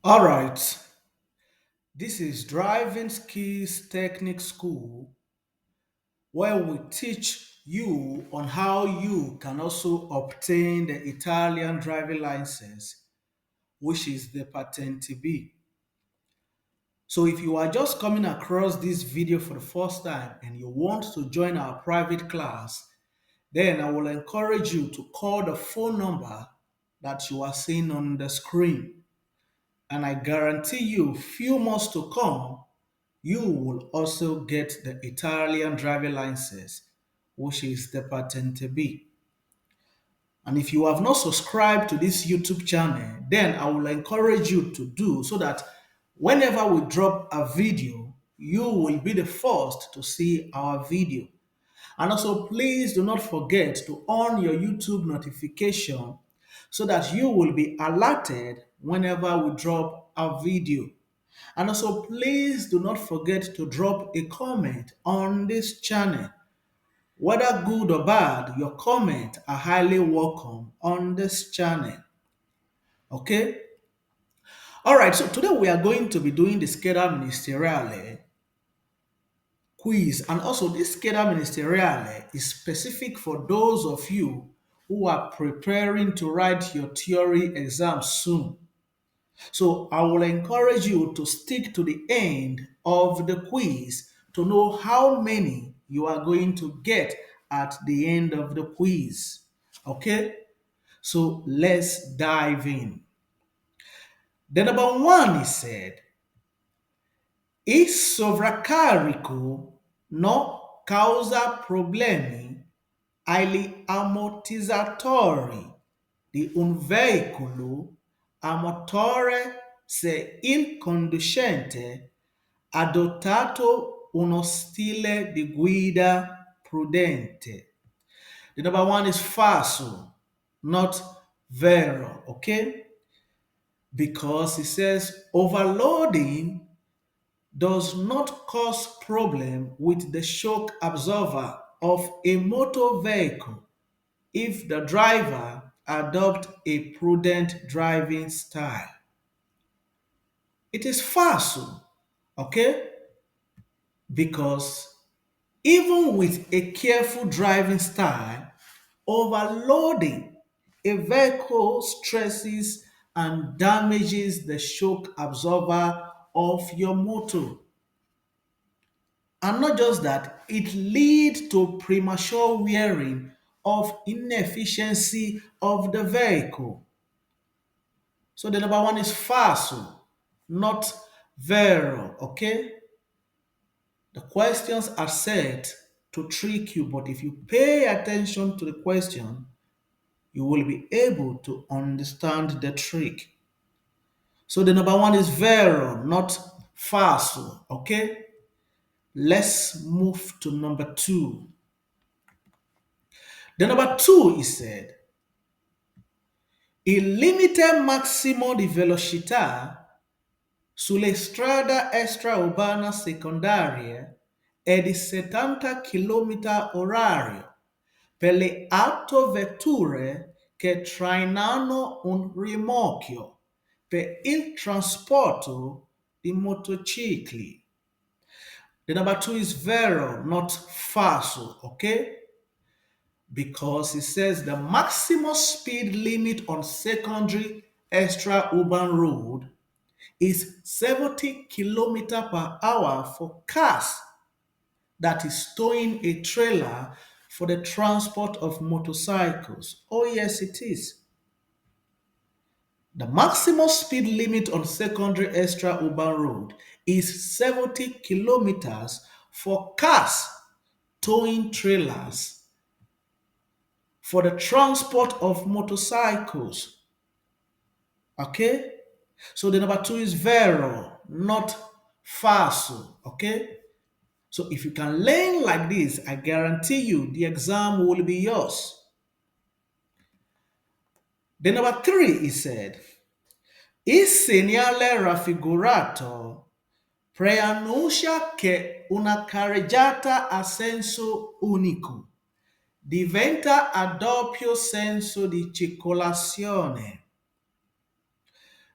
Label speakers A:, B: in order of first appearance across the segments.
A: All right, this is Driving Skills Technique School, where we teach you on how you can also obtain the Italian driving license, which is the Patenti B. So if you are just coming across this video for the first time and you want to join our private class, then I will encourage you to call the phone number that you are seeing on the screen. And I guarantee you, few months to come, you will also get the Italian driving license, which is the Patente B. And if you have not subscribed to this YouTube channel, then I will encourage you to do so that whenever we drop a video, you will be the first to see our video. And also, please do not forget to on your YouTube notification so that you will be alerted whenever we drop a video. And also, please do not forget to drop a comment on this channel. Whether good or bad, your comments are highly welcome on this channel. Okay? All right, so today we are going to be doing the Scheda Ministeriale quiz. And also, this Scheda Ministeriale is specific for those of you who are preparing to write your theory exam soon. So I will encourage you to stick to the end of the quiz to know how many you are going to get at the end of the quiz. Okay? So let's dive in. The number one is said, il sovraccarico no causa problemi agli ammortizzatori di un veicolo a motore se il conducente ha adottato uno stile di guida prudente. The number one is falso, not vero, okay? Because it says overloading does not cause problem with the shock absorber of a motor vehicle if the driver adopt a prudent driving style. It is false, okay? Because even with a careful driving style, overloading a vehicle stresses and damages the shock absorber of your motor. And not just that, it leads to premature wearing of inefficiency of the vehicle. So the number one is falso, not vero, okay? The questions are set to trick you, but if you pay attention to the question, you will be able to understand the trick. So the number one is vero, not falso, okay? Let's move to number two. The number two is said, il limite massimo di velocità sulle strade extraurbane secondarie è di 70 km/h per le autovetture che trainano un rimorchio per il trasporto di motocicli. The number two is vero, not falso, okay? Because it says the maximum speed limit on secondary extra urban road is 70 km/h for cars that is towing a trailer for the transport of motorcycles. Oh, yes, it is. The maximum speed limit on secondary extra urban road is 70 kilometers for cars towing trailers for the transport of motorcycles. Okay? So the number two is vero, not falso. Okay? So if you can learn like this, I guarantee you the exam will be yours. The number three is said, il segnale raffigurato preannuncia che una carreggiata a senso unico diventa a doppio senso di circolazione.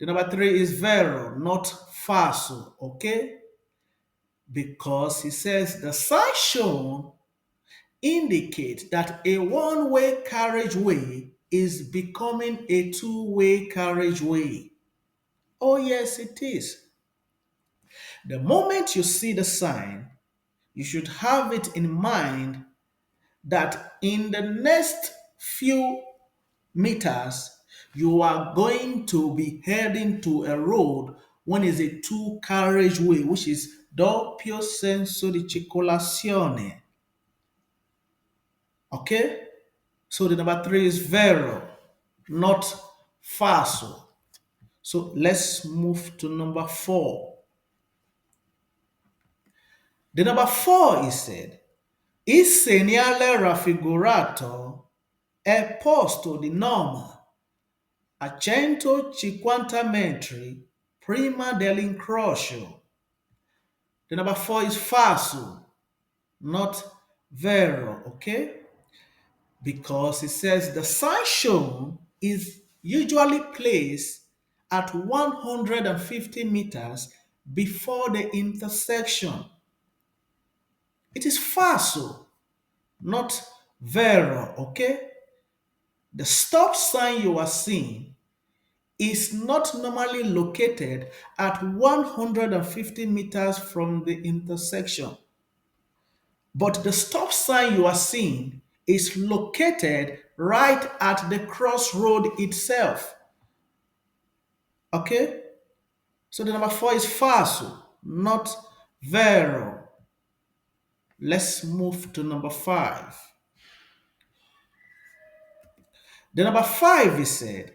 A: The number three is vero, not falso, okay? Because he says the sign shown indicate that a one-way carriageway is becoming a two-way carriageway. Oh, yes, it is. The moment you see the sign, you should have it in mind that in the next few meters, you are going to be heading to a road when it's a two carriageway, which is doppio senso di circolazione. Okay? So the number three is vero, not falso. So let's move to number four. The number four is said, il segnale raffigurato è posto di norma a 150 metri prima dell'incrocio. The number four is falso, not vero, okay? Because it says the sign shown is usually placed at 150 meters before the intersection. It is falso, not vero, okay? The stop sign you are seeing is not normally located at 150 meters from the intersection. But the stop sign you are seeing is located right at the crossroad itself. Okay? So the number four is falso, not vero. Let's move to number five. The number five is said,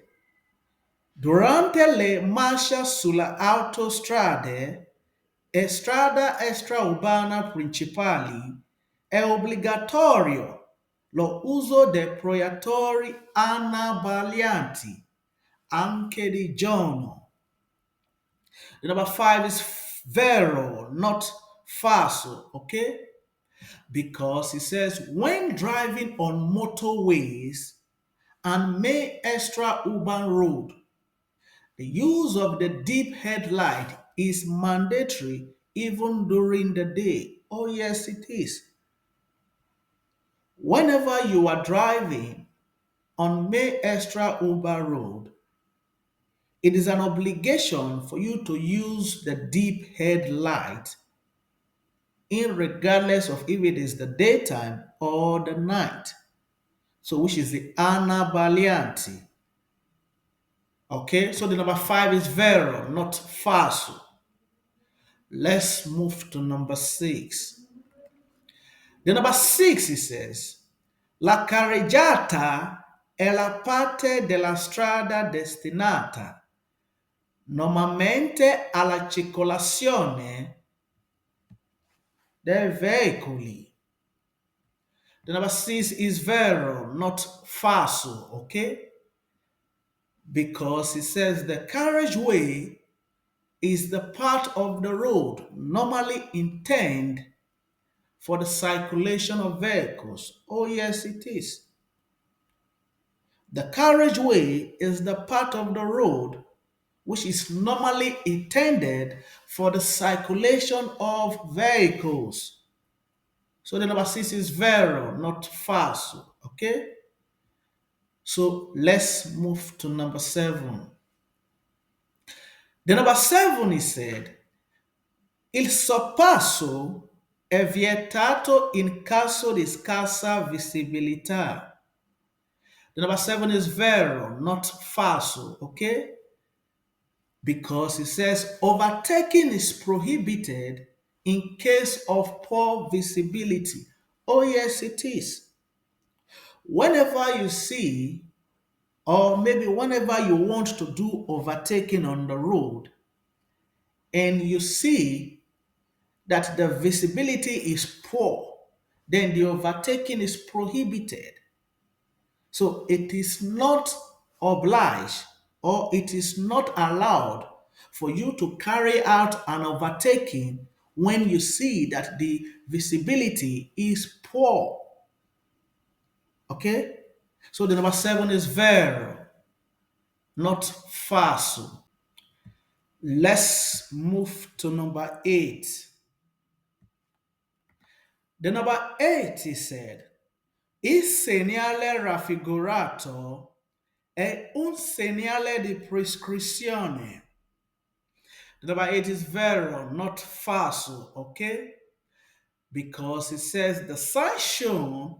A: durante le marcia sulle autostrade e strada extraurbana principali è obbligatorio lo uso dei proiettori anabbaglianti anche di giorno. The number five is vero, not falso, okay? Because it says when driving on motorways and main extra urban road, the use of the deep headlight is mandatory even during the day. Oh, yes, it is. Whenever you are driving on May Extra Uber Road, it is an obligation for you to use the deep headlight, regardless of if it is the daytime or the night. So, which is the Anna Balianti. Okay, so the number five is vero, not falso. Let's move to number six. The number six, it says, la carreggiata è la parte della strada destinata normalmente alla circolazione dei veicoli. The number six is vero, not falso, okay? Because it says the carriageway is the part of the road normally intended for the circulation of vehicles. Oh, yes, it is. The carriageway is the part of the road which is normally intended for the circulation of vehicles. So the number six is vero, not falso. Okay? So let's move to number seven. The number seven is said, il sorpasso è vietato in caso di scarsa visibilità. The number seven is vero, not falso, okay? Because it says overtaking is prohibited in case of poor visibility. Oh, yes, it is. Whenever you see, or maybe whenever you want to do overtaking on the road, and you see that the visibility is poor, then the overtaking is prohibited. So it is not obliged or it is not allowed for you to carry out an overtaking when you see that the visibility is poor. Okay? So the number seven is vero, not falso. Let's move to number 8. The number 8 is said, il segnale raffigurato è un segnale di prescrizione. The number 8 is vero, not falso, okay? Because it says the sign shown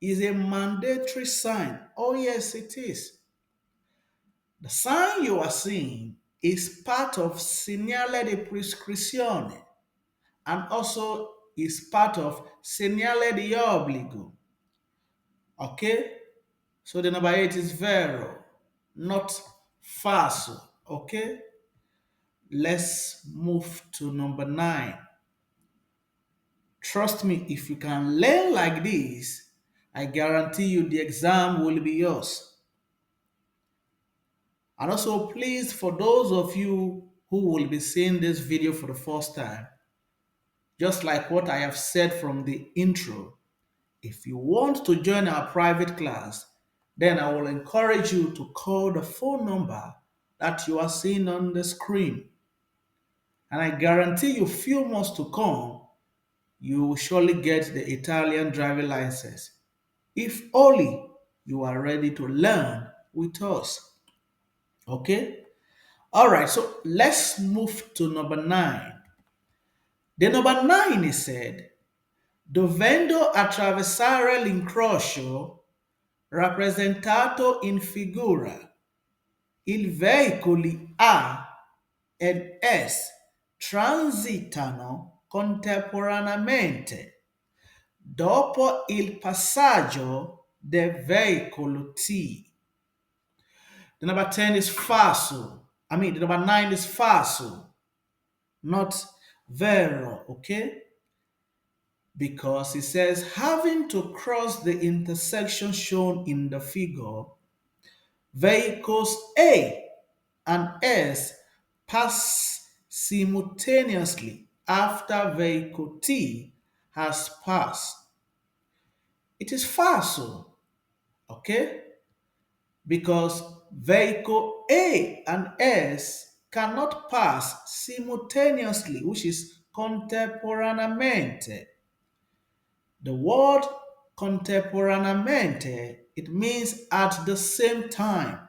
A: is a mandatory sign. Oh, yes, it is. The sign you are seeing is part of segnale di prescrizione and also is part of segnale di obbligo. Okay? So the number 8 is vero, not falso. Okay? Let's move to number 9. Trust me, if you can learn like this, I guarantee you the exam will be yours. And also, please, for those of you who will be seeing this video for the first time, just like what I have said from the intro, if you want to join our private class, then I will encourage you to call the phone number that you are seeing on the screen. And I guarantee you, few months to come, you will surely get the Italian driving license. If only you are ready to learn with us. Okay? All right, so let's move to number 9. The number 9 is said, dovendo attraversare l'incrocio rappresentato in figura, i veicoli A ed S transitano contemporaneamente dopo il passaggio del veicolo T. The number 10 is falso. The number 9 is falso, not vero, okay? Because it says having to cross the intersection shown in the figure, vehicles A and S pass simultaneously after vehicle T has passed. It is falso, okay? Because vehicle A and S cannot pass simultaneously, which is contemporaneamente. The word contemporaneamente, it means at the same time.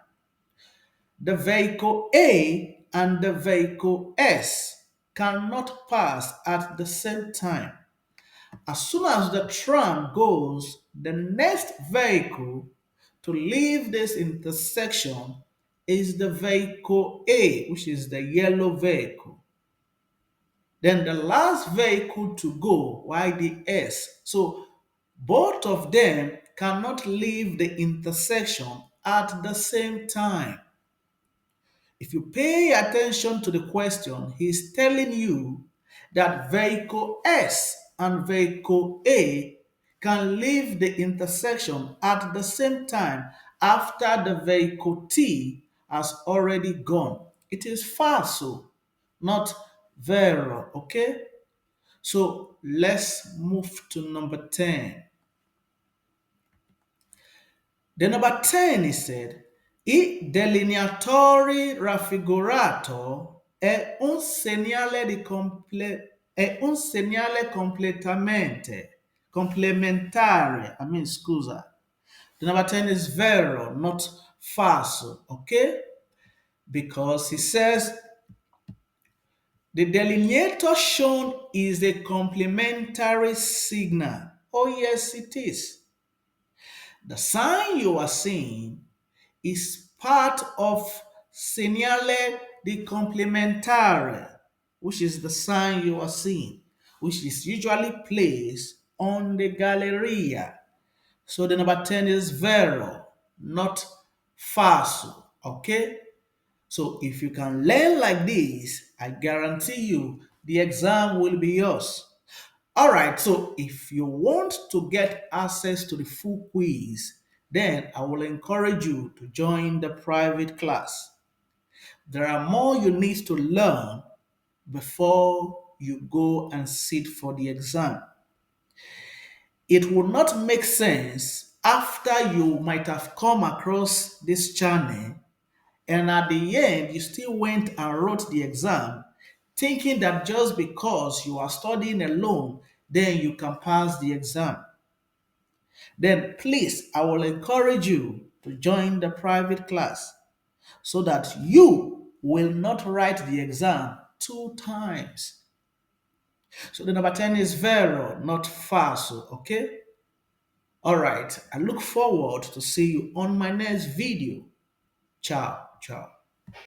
A: The vehicle A and the vehicle S cannot pass at the same time. As soon as the tram goes, the next vehicle to leave this intersection is the vehicle A, which is the yellow vehicle. Then the last vehicle to go, why the S? So both of them cannot leave the intersection at the same time. If you pay attention to the question, he's telling you that vehicle S and vehicle A can leave the intersection at the same time after the vehicle T has already gone. It is falso, not vero, okay? So let's move to number 10. The number 10 is said, il delineatore raffigurato è un segnale complementare. Scusa. The number 10 is vero, not falso, okay? Because he says the delineator shown is a complementary signal. Oh, yes, it is. The sign you are seeing is part of segnale di complementare, which is the sign you are seeing, which is usually placed on the galleria. So the number 10 is vero, not falso. Okay? So if you can learn like this, I guarantee you the exam will be yours. All right, so if you want to get access to the full quiz, then I will encourage you to join the private class. There are more you need to learn before you go and sit for the exam. It would not make sense after you might have come across this channel And at the end, you still went and wrote the exam, thinking that just because you are studying alone, then you can pass the exam. Then please, I will encourage you to join the private class so that you will not write the exam two times. So the number 10 is vero, not falso, okay? All right, I look forward to see you on my next video. Ciao, ciao.